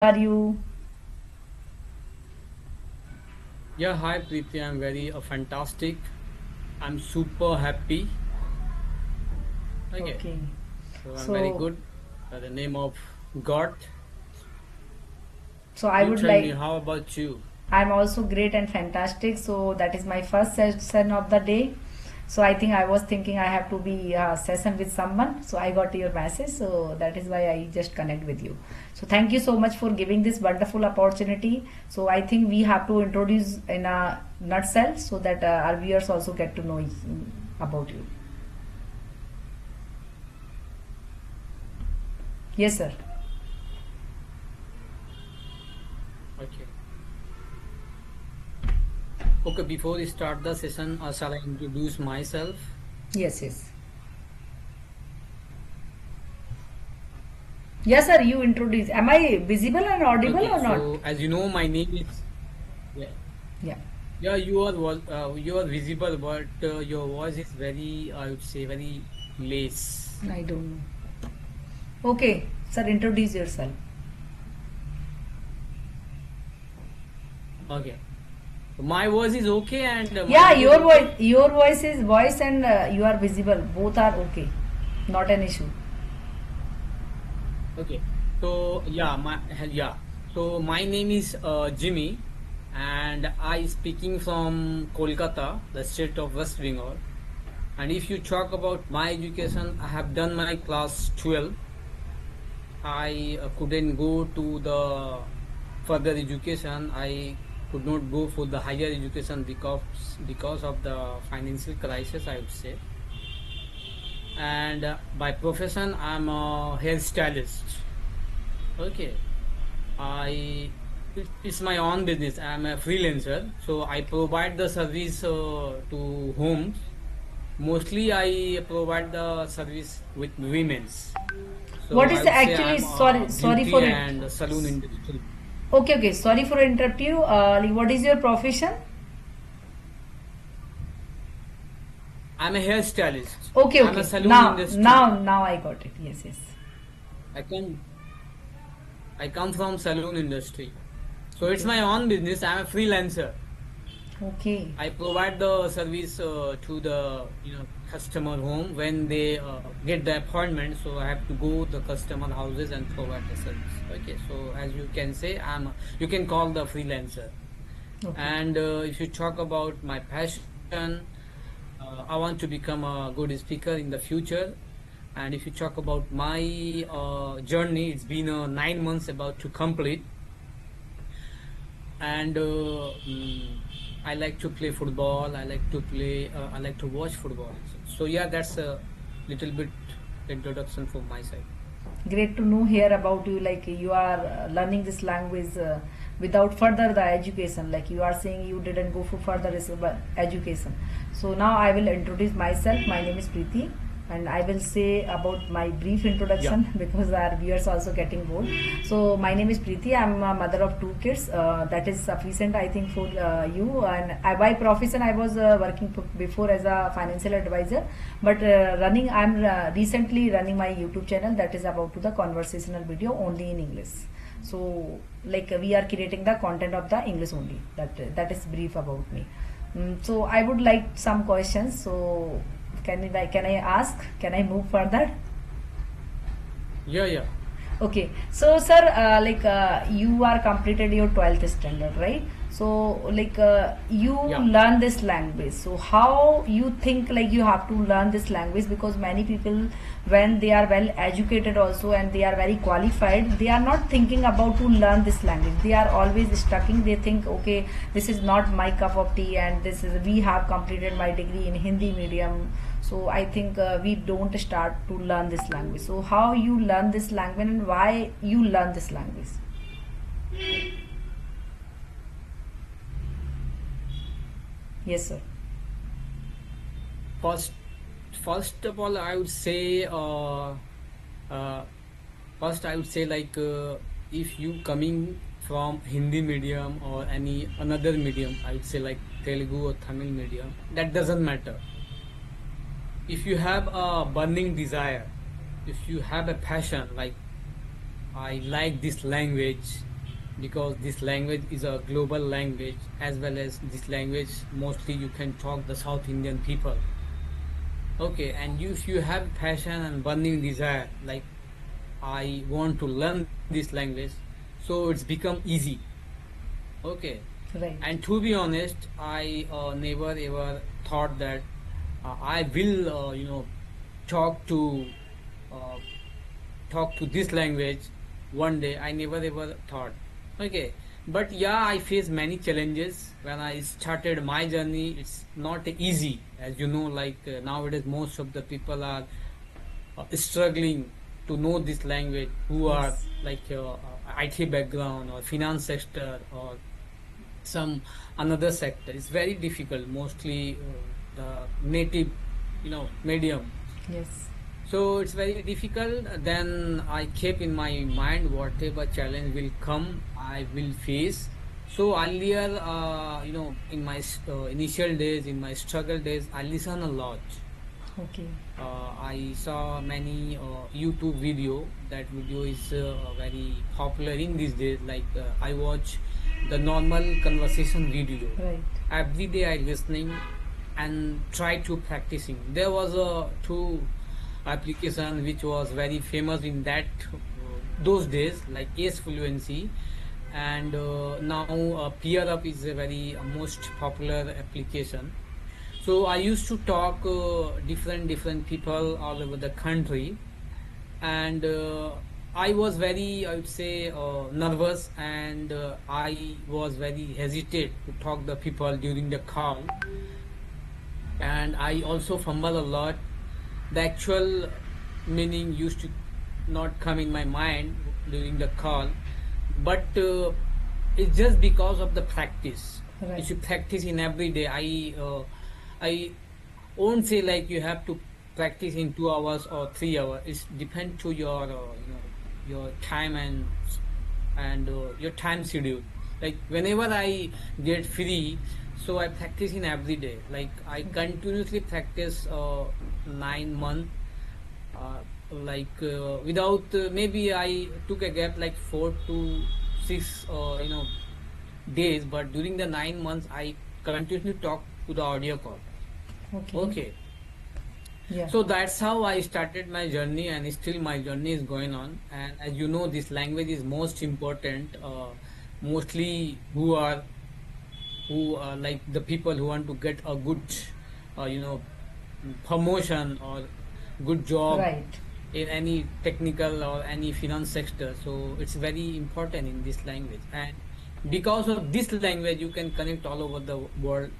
Are you? Yeah, hi Preeti. I'm very fantastic. I'm super happy. Okay, Okay. so I'm very So, good. By the name of God. so I You would tell me, like. how about you? I'm also great and fantastic. So that is my first session of the day. So I think I was thinking I have to be session with someone. So I got your message. So that is why I just connect with you. So thank you so much for giving this wonderful opportunity. So I think we have to introduce in a nutshell so that our viewers also get to know about you. Yes, sir. Okay. Okay, before we start the session, shall I introduce myself? Yes, yes. Yes, sir. You introduce. Am I visible and audible Okay, or not? so as you know, my name is yeah, Yeah. yeah. You are visible, but your voice is very, I would say, very less. I don't know. Okay, sir, introduce yourself. Okay, my voice is okay, and my Yeah, video is okay. your voice is voice and you are visible. Both are okay. Not an issue. Okay. So yeah. So my name is Jimmy, and I speaking from Kolkata, the state of West Bengal. And if you talk about my education, I have done my class 12. I couldn't go to the further education. I could not go for the higher education because of the financial crisis, I would say. And by profession, I'm a hairstylist. Okay. I it's my own business. I'm a freelancer, so I provide the service to homes. Mostly, I provide the service with women's. So What I is the would say actually I'm sorry beauty for it. and salon industry. Okay, okay. Sorry for interrupt you. Like, what is your profession? I'm a hairstylist. Okay, I'm a okay. salon industry. Now I got it. Yes, yes. I come I come from salon industry. So it's Okay, my own business. I'm a freelancer. okay, I provide the service to the customer home when they get the appointment. So I have to go the customer houses and provide the service. Okay, so as you can say, you can call the freelancer. okay. And if you talk about my passion, I want to become a good speaker in the future. And if you talk about my journey, it's been 9 months about to complete, and I like to play football. I like to watch football. So yeah, that's a little bit introduction from my side. Great to know here about you. Like you are learning this language without further the education. Like you are saying you didn't go for further education. So now I will introduce myself. My name is Preeti, and I will say about my brief Yeah. introduction because our viewers also getting bored. So my name is Preeti. I'm a mother of two kids. That is sufficient, I think, for you. And by profession, I was working before as a financial advisor, but I'm recently running my YouTube channel that is about to the conversational video only in English. So like we are creating the content of the English only. That is brief about me. So I would like some questions. So can I ask? Can I move further? Yeah, yeah. Okay, so sir, you are completed your 12th standard, right? So you Yeah. learn this language. So how you think like you have to learn this language, because many people when they are well educated also and they are very qualified, they are not thinking about to learn this language. They are always stuck in. They think, okay, this is not my cup of tea, and this is we have completed my degree in Hindi medium, so I think we don't start to learn this language. So how you learn this language and why you learn this language? Yes, sir. First, first of all, I would say, uh, first I would say if you coming from Hindi medium or any another medium, I would say like Telugu or Tamil medium. That doesn't matter. If you have a burning desire, if you have a passion, like I like this language, because this language is a global language, as well as this language mostly you can talk the South Indian people. Okay, and if you have passion and burning desire, like I want to learn this language, so it's become easy. Okay, Right. and to be honest, I never ever thought that I will, talk to uh, talk to this language one day. I never ever thought. Okay, but yeah, I faced many challenges when I started my journey. It's not easy, as you know. Like nowadays, most of the people are struggling to know this language, who are Yes. like IT background or finance sector or some another sector. It's very difficult, mostly the native, medium. Yes. So it's very difficult. Then I keep in my mind whatever challenge will come, I will face. So earlier, in my initial days, in my struggle days, I listen a lot. Okay. I saw many YouTube video. That video is very popular in these days. Like I watch the normal conversation video. Right. Every day I listening and try to practicing. There was a two application which was very famous in that those days, like Ace Fluency, and now Peer Up is a very most popular application. So I used to talk different people all over the country, and I was very, I would say, nervous, and I was very hesitate to talk the people during the call, and I also fumble a lot. The actual meaning used to not come in my mind during the call, but it's just because of the practice. If Right. you practice in every day, I won't say like you have to practice in 2 hours or 3 hours. It depends to your your time and your time schedule. Like whenever I get free, so I practice in every day. Like I continuously practice 9 months. Without maybe I took a gap like 4 to 6 days, but during the 9 months I continuously talk to the audio call. Okay. Okay, Yeah. so that's how I started my journey, and still my journey is going on. And as you know, this language is most important. Mostly who are like the people who want to get a good, uh, you know, promotion or good job Right. in any technical or any finance sector. So it's very important in this language, and because of this language you can connect all over the world.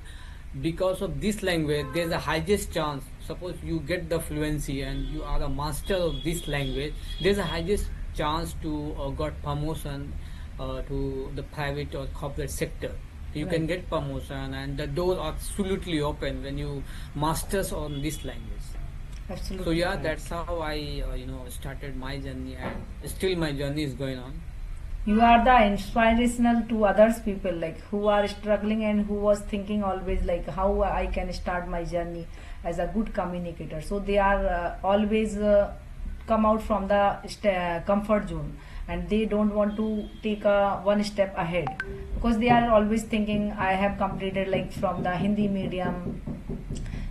Because of this language there's a highest chance, suppose you get the fluency and you are a master of this language, there's a highest chance to got promotion to the private or corporate sector. You can Right. get promotion, and the doors are absolutely open when you masters on this language. So Absolutely yeah, right. that's how I started my journey, and still my journey is going on. You are the inspirational to others people like who are struggling and who was thinking always like how I can start my journey as a good communicator. So they are always come out from the comfort zone, and they don't want to take a one step ahead because they are always thinking I have completed like from the Hindi medium,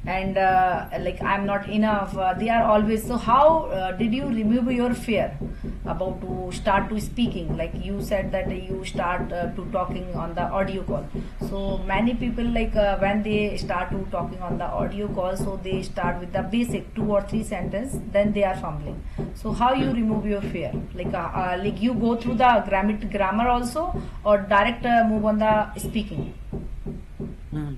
and like I'm not enough. They are always. So how did you remove your fear about to start to speaking? Like you said that you start to talking on the audio call. So many people like when they start to talking on the audio call, so they start with the basic 2 or 3 sentence, then they are fumbling. So how you Hmm. remove your fear? Like you go through the grammar also, or direct move on the speaking. Hmm.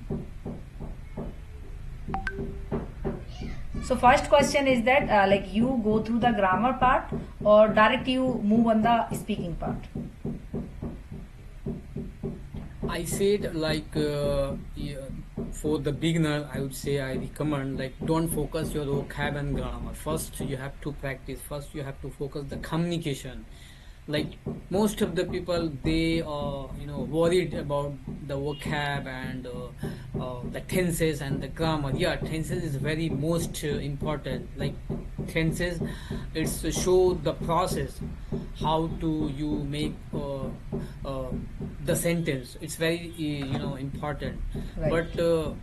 So first question is that like you go through the grammar part or direct you move on the speaking part. I said like yeah, for the beginner, I would say I recommend like don't focus your vocab and grammar. First, you have to practice. First, you have to focus the communication. Like most of the people, they are worried about the vocab and the tenses and the grammar. Yeah, tenses is very most important. Like tenses, it's to show the process how to you make the sentence. It's very important. Right. But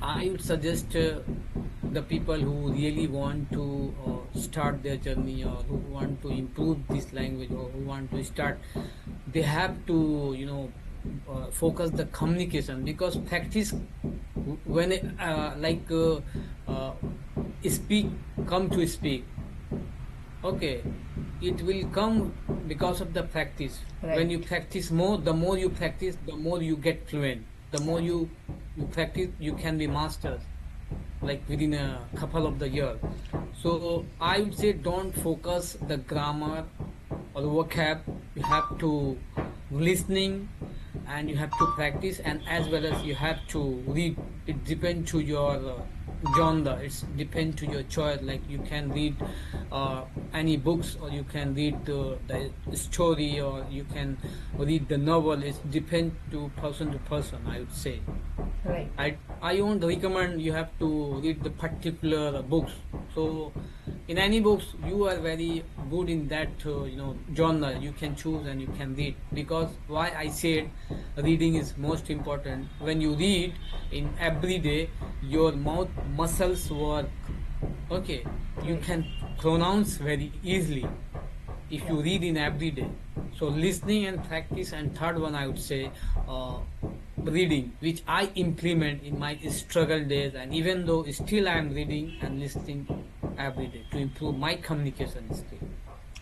I would suggest the people who really want to start their journey, or who want to improve this language, or who want to start, they have to focus the communication, because practice, when speak come to speak, okay, it will come because of the practice. Right. When you practice more, the more you practice, the more you get fluent. The more you practice, you can be masters, like within a couple of the years. So I would say, don't focus the grammar or the vocab. You have to listening, and you have to practice, and as well as you have to read. It depends to your genre. It's depend to your choice. Like, you can read any books, or you can read the story, or you can read the novel. It depends to person, I would say. Right. I won't recommend you have to read the particular books. So in any books, you are very good in that genre. You can choose and you can read, because why I said reading is most important. When you read in every day, your mouth muscles work. Okay, you can pronounce very easily if you read in every day. So listening and practice, and third one I would say reading, which I implement in my struggle days, and even though still I am reading and listening every day to improve my communication skill.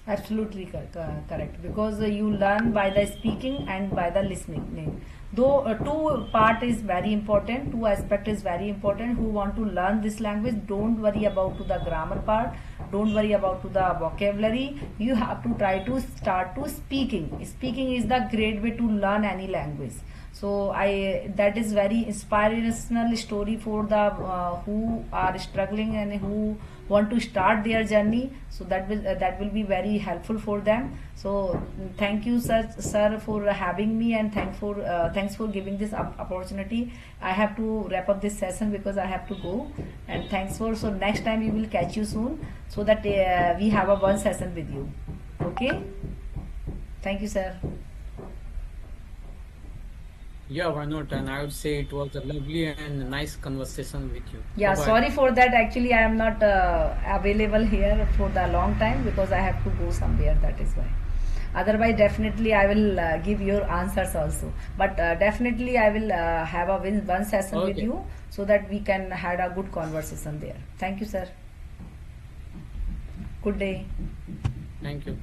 Absolutely correct, because you learn by the speaking and by the listening. Though two part is very important, two aspect is very important. Who want to learn this language, don't worry about to the grammar part, don't worry about to the vocabulary. You have to try to start to speaking is the great way to learn any language. So that is very inspirational story for the who are struggling and who want to start their journey. So that will be very helpful for them. So thank you, sir, for having me, and thanks for giving this opportunity. I have to wrap up this session because I have to go. And thanks for, so next time we will catch you soon, so that we have a one session with you. Okay. Thank you, sir. Yeah, why not? And I would say it was a lovely and nice conversation with you. Yeah, Bye bye. sorry for that. Actually, I am not available here for the long time because I have to go somewhere. That is why. Otherwise, definitely I will give your answers also. But definitely I will have a one session with Okay. you, so that we can have a good conversation there. Thank you, sir. Good day. Thank you.